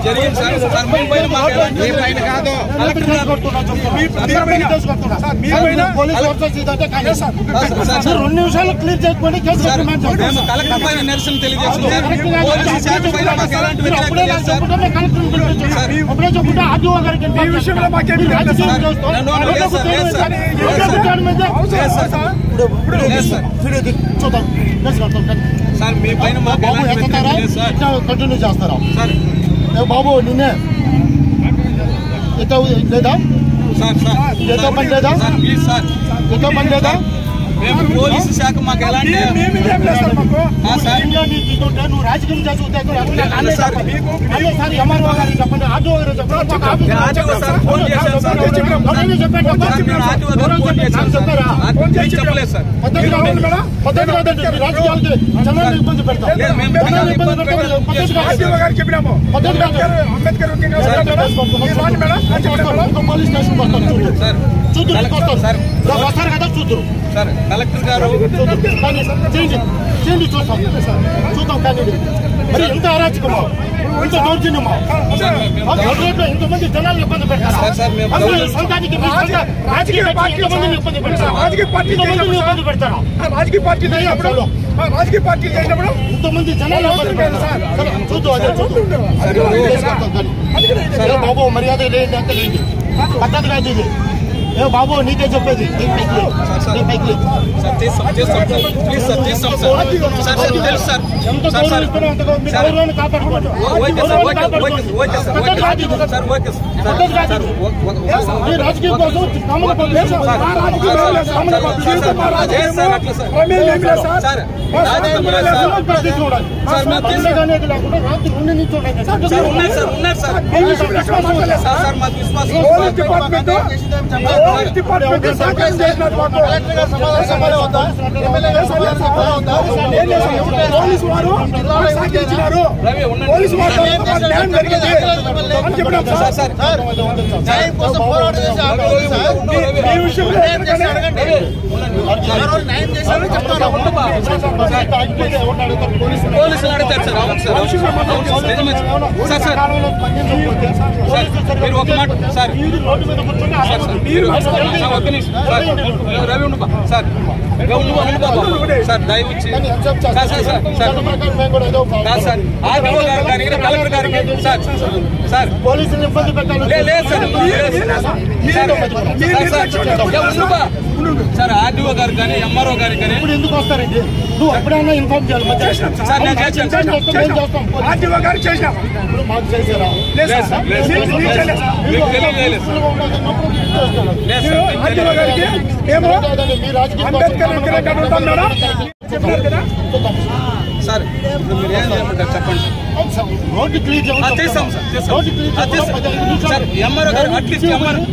జరిగింది సార్ మీ పైన కాదు సార్ 2 నిమిషాలు క్లియర్ చేయకపోతే కలెక్టర్ పైన నిరసన తెలియజేస్తున్నాం సార్ మీ పైన కంటిన్యూ చేస్తారా బాబు నిన్నే లేదా ఎంతో పని లేదా ఎంతో పని లేదా మేము పోలీసు శాఖ మాకు ఎలాంటి నువ్వు రాజకీయం చేసి సార్ ఎంఆర్ఓ గారు చెప్పండి ఆర్డీఓ గారు చెప్పలేదు సార్ పద్ధతి కాదండి రాజకీయాలకి జనాన్ని ఇబ్బంది పెడతారు పోలీస్ స్టేషన్ చూద్దరు సార్ వస్తారు కదా చూద్దరు సార్ కలెక్టర్ గారు చేయండి చూద్దాం కానీ మరి ఎంత అరాచకమా ఎంత దౌర్జన్యమా ఇంతమంది జనాలను ఇబ్బంది పెడతారు సొంతానికి రాజకీయ పార్టీని ఇబ్బంది పెడతారు రాజకీయ పార్టీ చేసినప్పుడు ఇంతమంది జనాలు ఇబ్బంది పెడతారు చూద్దాం బాబు మర్యాద లేని అంత లేండి పద్ధతి కాదు ఇది ఏ బాబు నీకే చెప్పేది కాపాడుకోండి రాజకీయం కోసం పోలీసులు అడుగుతారు సార్ మీరు ఒక మాట సార్ రవి ఉండు సార్ సార్ దయవుచ్చి సార్ ఆర్డీఓ గారు కానీ కలెక్టర్ గారికి సార్ పోలీసులు ఇబ్బంది పెట్టాలి సార్ ఆర్డీఓ గారు కానీ ఎంఆర్ఓ గారికి కానీ ఇప్పుడు ఎందుకు వస్తారండి నువ్వు ఎప్పుడైనా ఇన్ఫార్మ్ చేయాలి ఆర్డీఓ గారు చేసినా మాకు చేశారా సార్ మీరు ఏం చేయమంటారు చెప్పండి రోడ్డు క్లియర్ చేస్తాం సార్ ఎంఆర్ఓ గారు అట్లీస్ట్ ఎంఆర్ఓ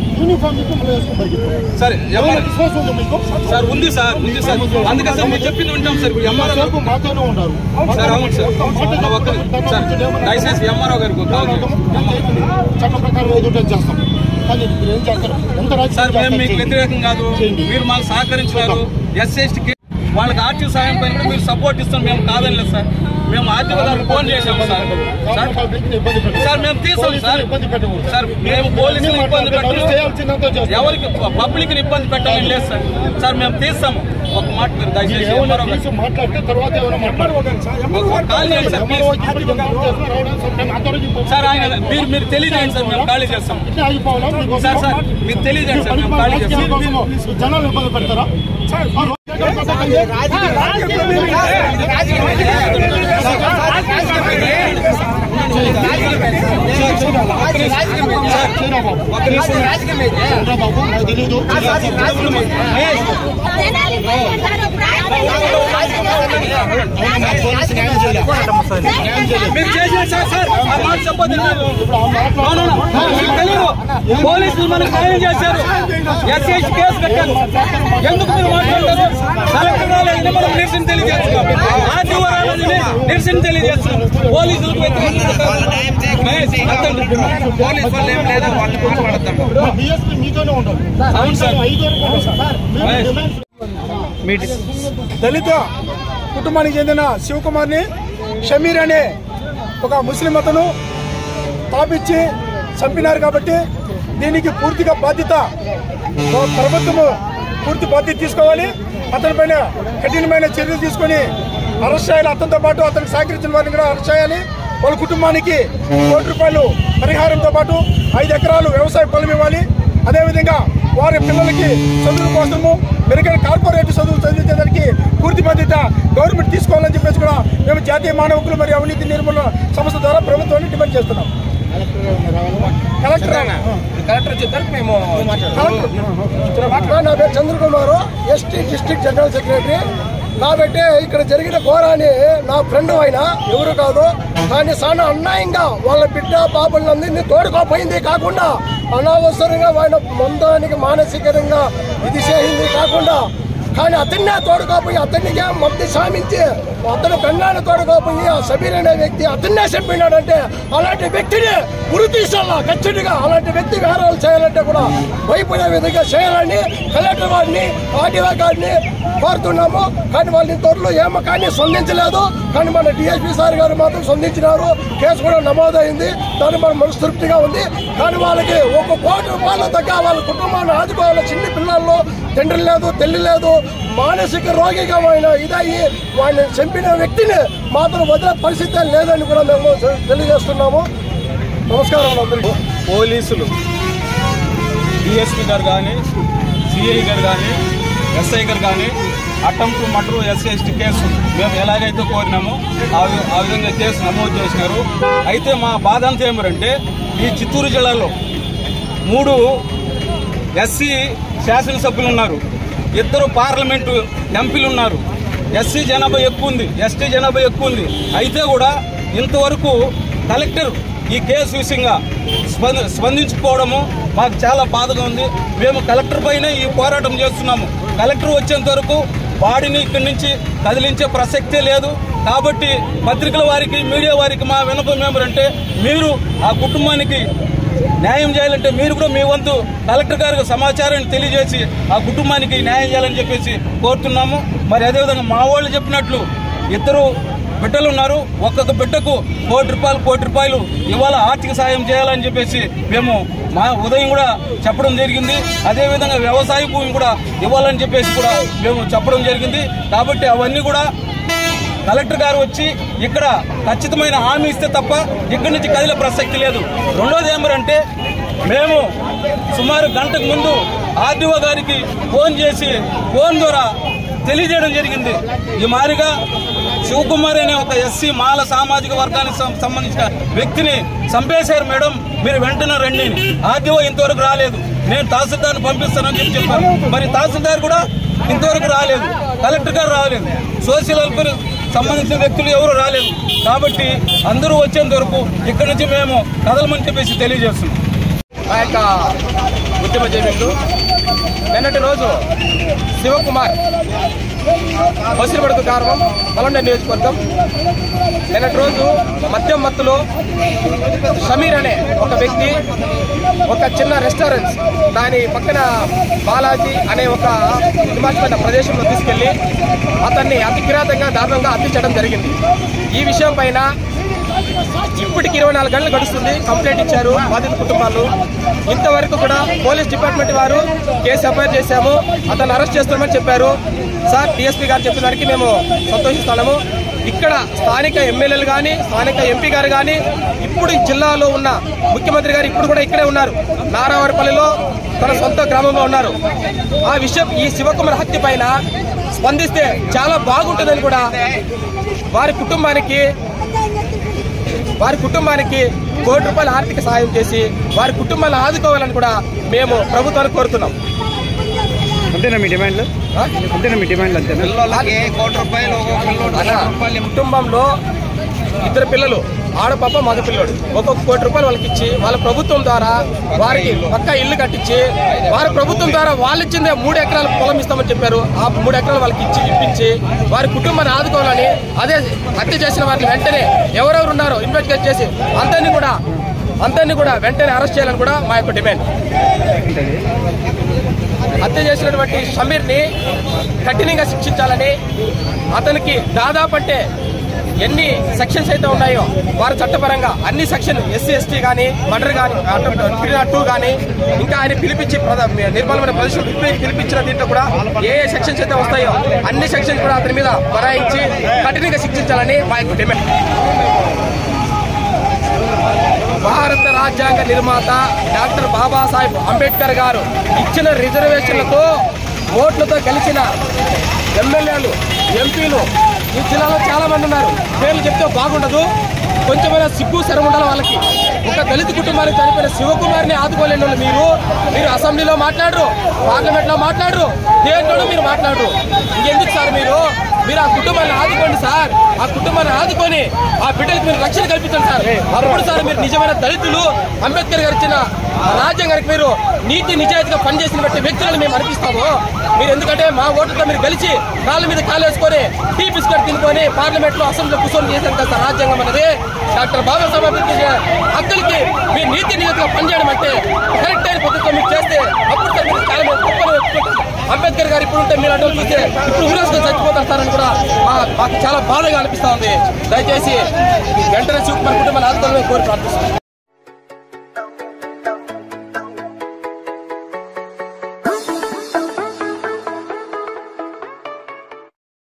సార్ సార్ ఉంది సార్ అందుకే సార్ మీరు చెప్పింది ఉంటాం సార్ ఇప్పుడు ఎంఆర్ఓ గారు మాతోనే ఉన్నారు సార్ అవును సార్ దయచేసి ఎంఆర్ఓ గారికి చట్ట ప్రకారం ఏదో చేస్తాం కానీ ఏం చేస్తారు ఎంత సార్ మేము మీకు వ్యతిరేకం కాదు మీరు మాకు సహకరించినారు ఎస్సీ వాళ్ళకి ఆర్టీఓ సాయం పైన కూడా మీరు సపోర్ట్ ఇస్తాం మేము కాదని లేదు సార్ మేము ఆర్టీఓ గారికి ఫోన్ చేసాము సార్ మేము తీసాం సార్ మేము పోలీసులు ఇబ్బంది పెట్టాలి ఎవరికి పబ్లిక్ ని ఇబ్బంది పెట్టాలని లేదు సార్ మేము తీస్తాము ఒక మాట మీరు దయచేసి సార్ ఆయన మీరు తెలియజేయండి సార్ మేము ఖాళీ చేస్తాం సార్ మీరు తెలియజేయండి సార్ మేము ఖాళీ చేస్తాం జనాలు ఇబ్బంది పెడతారా పోలీసులు మనకు న్యాయం చేశారు ఎస్ఐ కేసు కట్టారు ఎందుకు మీరు మాట్లాడతారు కలెక్టర్ రాలేదని మనం నిరసన తెలియజేస్తున్నాం ఆర్టీఓ రాలేదని నిరసన తెలియజేస్తున్నాం పోలీసులకు అవును సార్ దళిత కుటుంబానికి చెందిన శివకుమార్ని షమీర్ అనే ఒక ముస్లిం అతను తాపిచ్చి చంపినారు కాబట్టి దీనికి పూర్తిగా బాధ్యత ప్రభుత్వము పూర్తి బాధ్యత తీసుకోవాలి. అతనిపైన కఠినమైన చర్యలు తీసుకొని అరెస్ట్ చేయాలి. అతనితో పాటు అతనికి సహకరించిన వారిని కూడా అరెస్ట్ చేయాలి. వాళ్ళ కుటుంబానికి ₹1,00,00,000 పరిహారంతో పాటు 5 ఎకరాలు వ్యవసాయ పొలం ఇవ్వాలి. అదేవిధంగా వారి పిల్లలకి చదువుల కోసము మెరుగైన కార్పొరేట్ చదువులు చదివించేదానికి పూర్తి బాధ్యత గవర్నమెంట్ తీసుకోవాలని చెప్పేసి కూడా మేము జాతీయ మానవ హక్కులు మరియు అవినీతి నిర్మూలన సంస్థ ద్వారా ప్రభుత్వాన్ని డిమాండ్ చేస్తున్నాం. నా పేరు చంద్రకుమారు, ఎస్టీ డిస్ట్రిక్ట్ జనరల్ సెక్రటరీ. కాబట్టి ఇక్కడ జరిగిన ఘోరాన్ని నా ఫ్రెండ్ అయినా ఎవరు కాదు, కానీ చాలా అన్యాయంగా వాళ్ళ బిడ్డ బాబులందరినీ తోడుకోపోయింది కాకుండా అనవసరంగా వాళ్ళ మొందానికి మానసికంగా ఇది చేయింది కాకుండా, కానీ అతన్నే తోడుకోపోయి అతనికి మధ్య సామించి అతను పెన్నాన్ని తోడుకోపోయి ఆ సబీర్ అనే వ్యక్తి అతన్నే చెప్పినాడంటే అలాంటి వ్యక్తిని ఉరి తీసాలా ఖచ్చితంగా. అలాంటి వ్యక్తి వేరాలు చేయాలంటే కూడా భయపడే విధంగా చేయాలని కలెక్టర్ గారిని ఆర్డీఓ గారిని కోరుతున్నాము. కానీ వాళ్ళ త్వరలో ఏమో కానీ స్పందించలేదు. కానీ మన డిఎస్పీ సార్ గారు మాత్రం స్పందించినారు. కేసు కూడా నమోదైంది. దాని మన మనస్తృప్తిగా ఉంది. కానీ వాళ్ళకి ₹1,00,00,000 దగ్గర వాళ్ళ కుటుంబాన్ని ఆదుకోవాలి. చిన్న పిల్లల్లో తండ్రి లేదు, తల్లి లేదు, మానసిక రోగిగా ఆయన ఇదయ్యి వాళ్ళని చంపిన వ్యక్తిని మాత్రం వదిలే పరిస్థితి లేదని కూడా మేము తెలియజేస్తున్నాము. నమస్కారం అందరికీ. పోలీసులు డిఎస్పీ గారు కానీ, సిఐ గారు కానీ, ఎస్ఐ గారు కానీ అటెంప్ట్ మర్డర్ SC/ST కేసు మేము ఎలాగైతే కోరినామో ఆ విధంగా కేసు నమోదు చేసినారు. అయితే మా బాధ అంతా ఏమిటంటే ఈ చిత్తూరు జిల్లాలో 3 SC శాసనసభ్యులు ఉన్నారు, 2 పార్లమెంటు ఎంపీలు ఉన్నారు. SC జనాభా ఎక్కువ ఉంది, ST జనాభా ఎక్కువ ఉంది. అయితే కూడా ఇంతవరకు కలెక్టర్ ఈ కేసు విషయంగా స్పందించుకోవడము మాకు చాలా బాధగా ఉంది. మేము కలెక్టర్ పైనే ఈ పోరాటం చేస్తున్నాము. కలెక్టర్ వచ్చేంత వరకు బాడీని ఇక్కడి నుంచి కదిలించే ప్రసక్తే లేదు. కాబట్టి పత్రికల వారికి, మీడియా వారికి మా విన్నపం ఏమిటంటే మీరు ఆ కుటుంబానికి న్యాయం చేయాలంటే మీరు కూడా మీ వంతు కలెక్టర్ గారికి సమాచారాన్ని తెలియజేసి ఆ కుటుంబానికి న్యాయం చేయాలని చెప్పేసి కోరుతున్నాము. మరి అదేవిధంగా మా వాళ్ళు చెప్పినట్లు 2 బిడ్డలు ఉన్నారు. ఒక్కొక్క బిడ్డకు ₹1,00,00,000 ఇవాళ ఆర్థిక సాయం చేయాలని చెప్పేసి మేము మా ఉదయం కూడా చెప్పడం జరిగింది. అదేవిధంగా వ్యవసాయ భూమి కూడా ఇవ్వాలని చెప్పేసి కూడా మేము చెప్పడం జరిగింది. కాబట్టి అవన్నీ కూడా కలెక్టర్ గారు వచ్చి ఇక్కడ ఖచ్చితమైన హామీ ఇస్తే తప్ప ఇక్కడి నుంచి కదిలే ప్రసక్తి లేదు. రెండోది ఏమంటే మేము సుమారు గంటకు ముందు ఆర్డీఓ గారికి ఫోన్ చేసి ఫోన్ ద్వారా తెలియజేయడం జరిగింది. ఈ మారిగా శివకుమార్ అనే ఒక SC మాల సామాజిక వర్గానికి సంబంధించిన వ్యక్తిని చంపేశారు మేడం, మీరు వెంటనే రండి. ఆర్డీఓ ఇంతవరకు రాలేదు. నేను తహసీల్దార్ని పంపిస్తానని చెప్పాను. మరి తహసీల్దార్ కూడా ఇంతవరకు రాలేదు, కలెక్టర్ గారు రాలేదు, సోషల్ వెల్ఫేర్ సంబంధించిన వ్యక్తులు ఎవరు రాలేదు. కాబట్టి అందరూ వచ్చేంత వరకు ఇక్కడి నుంచి మేము కదలమని చెప్పేసి తెలియజేస్తున్నాం. మా యొక్క ఉద్యమ జీవులు నిన్నటి రోజు శివకుమార్ మసిలిపడుకు కారణం పలొండ నియోజకవర్గం. నిన్నటి రోజు మద్యం మత్తులో సమీర్ అనే ఒక వ్యక్తి ఒక చిన్న రెస్టారెంట్స్ దాని పక్కన బాలాజీ అనే ఒక హిమాచల్ ప్రదేశంలో తీసుకెళ్లి అతన్ని అతి కిరాతంగా దారుణంగా హత్య చేయడం జరిగింది. ఈ విషయం పైన ఇప్పటికి 24 గంటలు గడుస్తుంది. కంప్లైంట్ ఇచ్చారు బాధిత కుటుంబాలు. ఇంతవరకు కూడా పోలీస్ డిపార్ట్మెంట్ వారు కేసు ఎఫ్ఐఆర్ చేశాము, అతను అరెస్ట్ చేస్తామని చెప్పారు. సార్ డిఎస్పీ గారు చెప్పిన దానికి మేము సంతోషిస్తున్నాము. ఇక్కడ స్థానిక ఎమ్మెల్యేలు కానీ, స్థానిక ఎంపీ గారు కానీ, ఇప్పుడు జిల్లాలో ఉన్న ముఖ్యమంత్రి గారు ఇప్పుడు కూడా ఇక్కడే ఉన్నారు. నారావారిపల్లిలో తన సొంత గ్రామంలో ఉన్నారు. ఆ విషయం ఈ శివకుమార్ హత్య పైన స్పందిస్తే చాలా బాగుంటుందని కూడా వారి కుటుంబానికి ₹1,00,00,000 ఆర్థిక సాయం చేసి వారి కుటుంబాలను ఆదుకోవాలని కూడా మేము ప్రభుత్వాన్ని కోరుతున్నాం. అంతేనా మీ డిమాండ్లు? అంతేనా మీ డిమాండ్లు? అంతేనా? కుటుంబంలో 2 పిల్లలు, ఆడపాప మగ పిల్లడు, ఒక్కొక్క ₹1,00,00,000 వాళ్ళకి ఇచ్చి వాళ్ళ ప్రభుత్వం ద్వారా వారికి పక్కా ఇల్లు కట్టించి వారి ప్రభుత్వం ద్వారా వాళ్ళు ఇచ్చిందే 3 ఎకరాల పొలం ఇస్తామని చెప్పారు. ఆ 3 ఎకరాలు వాళ్ళకి ఇప్పించి వారి కుటుంబాన్ని ఆదుకోవాలని, అదే హత్య చేసిన వారిని వెంటనే ఎవరెవరు ఉన్నారో ఇన్వెస్టిగేట్ చేసి అందరినీ కూడా వెంటనే అరెస్ట్ చేయాలని కూడా మా యొక్క డిమాండ్. హత్య చేసినటువంటి సమీర్ని కఠినంగా శిక్షించాలని, అతనికి దాదాపు అంటే ఎన్ని సెక్షన్స్ అయితే ఉన్నాయో వారు చట్టపరంగా అన్ని సెక్షన్ ఎస్సీ ఎస్టీ కానీ మర్డర్ కానీ 2 కానీ ఇంకా ఆయన పిలిపించి నిర్మలమైన ప్రదర్శన పిలిపించిన దీంట్లో కూడా ఏ సెక్షన్స్ అయితే వస్తాయో అన్ని సెక్షన్స్ కూడా అతని మీద బనాయించి కఠినంగా శిక్షించాలని మా యొక్క డిమాండ్. భారత రాజ్యాంగ నిర్మాత డాక్టర్ బాబాసాహెబ్ అంబేద్కర్ గారు ఇచ్చిన రిజర్వేషన్లతో ఓట్లతో గెలిచిన ఎమ్మెల్యేలు ఎంపీలు ఈ జిల్లాలో చాలా మంది ఉన్నారు. పేర్లు చెప్తే బాగుండదు, కొంచెమైనా సిగ్గు శరం ఉండాలి వాళ్ళకి. ఒక దళిత కుటుంబానికి చనిపోయిన శివకుమార్ని ఆదుకోలేని వాళ్ళు మీరు అసెంబ్లీలో మాట్లాడరు, పార్లమెంట్లో మాట్లాడరు, దేంట్లోనూ మీరు మాట్లాడరు. ఇంకెందుకు సార్ మీరు ఆ కుటుంబాన్ని ఆదుకోండి సార్. ఆ కుటుంబాన్ని ఆదుకొని ఆ బిడ్డలకు మీరు రక్షణ కల్పించండి సార్. అప్పుడు సార్ మీరు నిజమైన దళితులు, అంబేద్కర్ గారు ఇచ్చిన రాజ్యాంగానికి మీరు నీతి నిజాయితీగా పనిచేసిన బట్టి వ్యక్తులను మేము అనిపిస్తాము. మీరు ఎందుకంటే మా ఓట్లతో మీరు గెలిచి కాళ్ళ మీద కాలు వేసుకొని టీ బిస్కెట్ తినుకొని పార్లమెంట్ లో అసెంబ్లీలో కూర్చొని చేశారు కదా సార్ రాజ్యాంగం అనేది. డాక్టర్ బాబాసాహెబ్ అంబేద్కర్ హక్కులకి మీరు నీతి నిజాయితీగా పనిచేయడం అంటే కరెక్ట్ అయిన పద్ధతిలో మీరు చేస్తే అప్పుడు సార్ మీరు చాలా అంబేద్కర్ గారు ఇప్పుడు ఉంటే మీరు అడ్డు చూస్తే ఇప్పుడు ఊరేసుకొని చచ్చిపోతారు సార్ అని కూడా మాకు చాలా బాధగా అనిపిస్తా ఉంది. దయచేసి వెంటనే శివకుమార్ కుటుంబాన్ని ఆదుకోవాలని కోరి ప్రార్థిస్తున్నాను.